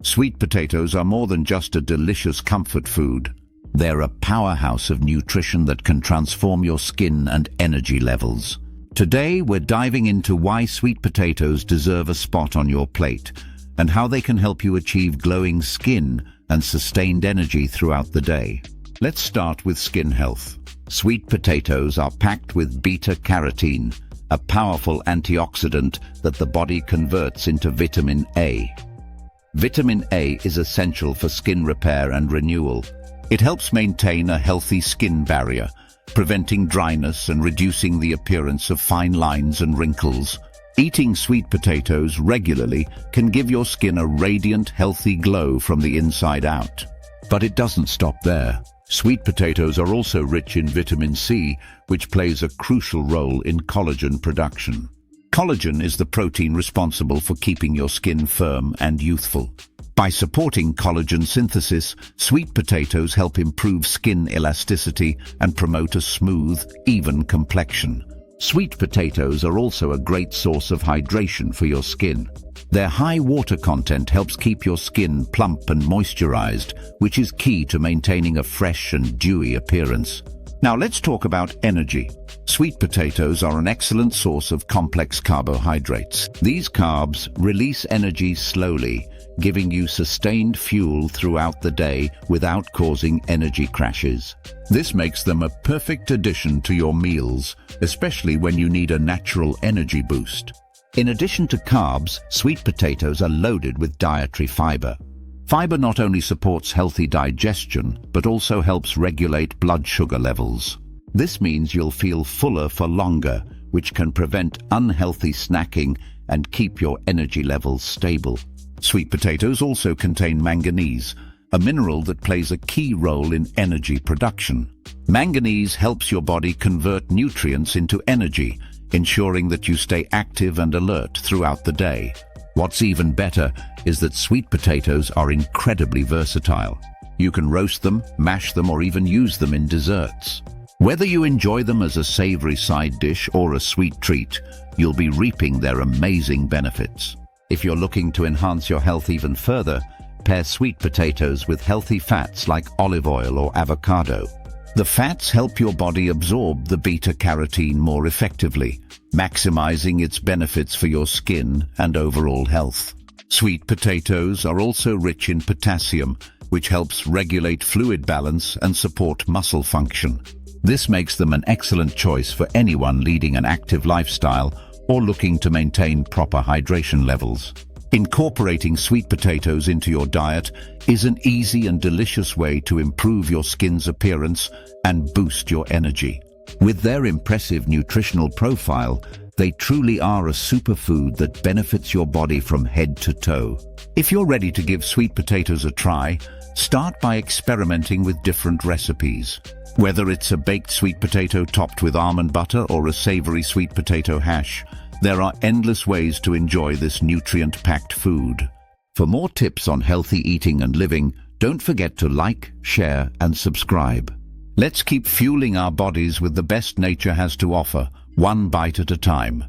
Sweet potatoes are more than just a delicious comfort food. They're a powerhouse of nutrition that can transform your skin and energy levels. Today, we're diving into why sweet potatoes deserve a spot on your plate and how they can help you achieve glowing skin and sustained energy throughout the day. Let's start with skin health. Sweet potatoes are packed with beta-carotene, a powerful antioxidant that the body converts into vitamin A. Vitamin A is essential for skin repair and renewal. It helps maintain a healthy skin barrier, preventing dryness and reducing the appearance of fine lines and wrinkles. Eating sweet potatoes regularly can give your skin a radiant, healthy glow from the inside out. But it doesn't stop there. Sweet potatoes are also rich in vitamin C, which plays a crucial role in collagen production. Collagen is the protein responsible for keeping your skin firm and youthful. By supporting collagen synthesis, sweet potatoes help improve skin elasticity and promote a smooth, even complexion. Sweet potatoes are also a great source of hydration for your skin. Their high water content helps keep your skin plump and moisturized, which is key to maintaining a fresh and dewy appearance. Now let's talk about energy. Sweet potatoes are an excellent source of complex carbohydrates. These carbs release energy slowly, giving you sustained fuel throughout the day without causing energy crashes. This makes them a perfect addition to your meals, especially when you need a natural energy boost. In addition to carbs, sweet potatoes are loaded with dietary fiber. Fiber not only supports healthy digestion, but also helps regulate blood sugar levels. This means you'll feel fuller for longer, which can prevent unhealthy snacking and keep your energy levels stable. Sweet potatoes also contain manganese, a mineral that plays a key role in energy production. Manganese helps your body convert nutrients into energy, ensuring that you stay active and alert throughout the day. What's even better is that sweet potatoes are incredibly versatile. You can roast them, mash them, or even use them in desserts. Whether you enjoy them as a savory side dish or a sweet treat, you'll be reaping their amazing benefits. If you're looking to enhance your health even further, pair sweet potatoes with healthy fats like olive oil or avocado. The fats help your body absorb the beta-carotene more effectively, maximizing its benefits for your skin and overall health. Sweet potatoes are also rich in potassium, which helps regulate fluid balance and support muscle function. This makes them an excellent choice for anyone leading an active lifestyle or looking to maintain proper hydration levels. Incorporating sweet potatoes into your diet is an easy and delicious way to improve your skin's appearance and boost your energy. With their impressive nutritional profile, they truly are a superfood that benefits your body from head to toe. If you're ready to give sweet potatoes a try, start by experimenting with different recipes. Whether it's a baked sweet potato topped with almond butter or a savory sweet potato hash, there are endless ways to enjoy this nutrient-packed food. For more tips on healthy eating and living, don't forget to like, share, and subscribe. Let's keep fueling our bodies with the best nature has to offer, one bite at a time.